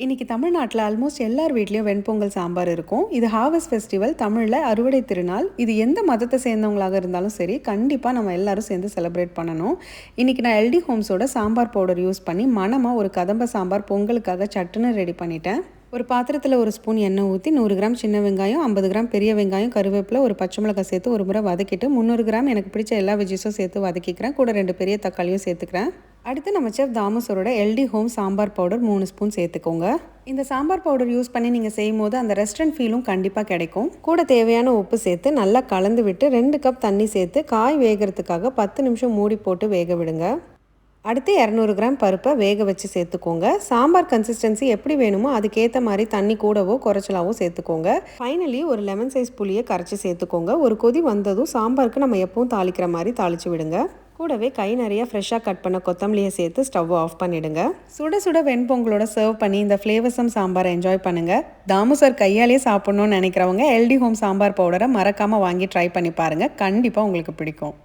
இன்னைக்கு தமிழ்நாட்டில் ஆல்மோஸ்ட் எல்லார் வீட்லேயும் வெண்பொங்கல் சாம்பார் இருக்கும். இது ஹார்வெஸ்ட் ஃபெஸ்டிவல், தமிழில் அறுவடை திருநாள். இது எந்த மதத்தை சேர்ந்தவங்களாக இருந்தாலும் சரி, கண்டிப்பாக நம்ம எல்லாரும் சேர்ந்து செலிப்ரேட் பண்ணணும். இன்றைக்கி நான் எல்டி ஹோம்ஸோட சாம்பார் பவுடர் யூஸ் பண்ணி மணமாக ஒரு கதம்ப சாம்பார் பொங்கலுக்காக சட்டுன்னு ரெடி பண்ணிட்டேன். ஒரு பாத்திரத்தில் ஒரு ஸ்பூன் எண்ணெய் ஊற்றி 100 கிராம் சின்ன வெங்காயம், 50 கிராம் பெரிய வெங்காயம், கருவேப்பிலை, ஒரு பச்சை மிளகாய் சேர்த்து ஒரு முறை வதக்கிட்டு 300 கிராம் எனக்கு பிடிச்ச எல்லா வெஜ்ஜஸும் சேர்த்து வதக்கிக்கிறேன். கூட 2 பெரிய தக்காளியும் சேர்த்துக்கிறேன். அடுத்து நம்ம செஃப் தாமஸரோட எல்டி ஹோம் சாம்பார் பவுடர் 3 ஸ்பூன் சேர்த்துக்கோங்க. இந்த சாம்பார் பவுடர் யூஸ் பண்ணி நீங்கள் செய்யும் போது அந்த ரெஸ்டாரண்ட் ஃபீலும் கண்டிப்பாக கிடைக்கும். கூட தேவையான உப்பு சேர்த்து நல்லா கலந்து விட்டு 2 கப் தண்ணி சேர்த்து காய் வேகிறதுக்காக 10 நிமிஷம் மூடி போட்டு வேக விடுங்க. அடுத்து 200 கிராம் பருப்பை வேக வச்சு சேர்த்துக்கோங்க. சாம்பார் கன்சிஸ்டன்சி எப்படி வேணுமோ அதுக்கேற்ற மாதிரி தண்ணி கூடவோ குறைச்சலாவோ சேர்த்துக்கோங்க. ஃபைனலி ஒரு லெமன் சைஸ் புளியை கரைச்சி சேர்த்துக்கோங்க. ஒரு கொதி வந்ததும் சாம்பாருக்கு நம்ம எப்பவும் தாளிக்கிற மாதிரி தாளித்து விடுங்க. கூடவே கை நிறைய ஃப்ரெஷ்ஷாக கட் பண்ண கொத்தமல்லியை சேர்த்து ஸ்டவ் ஆஃப் பண்ணிவிடுங்க. சுட சுட வெண்பொங்கலோட சர்வ் பண்ணி இந்த ஃப்ளேவர்ஸம் சாம்பாரை என்ஜாய் பண்ணுங்கள். தாமு சார் கையாலே சாப்பிட்ணுன்னு நினைக்கிறவங்க எல்டி ஹோம் சாம்பார் பவுடரை மறக்காமல் வாங்கி ட்ரை பண்ணி பாருங்கள். கண்டிப்பாக உங்களுக்கு பிடிக்கும்.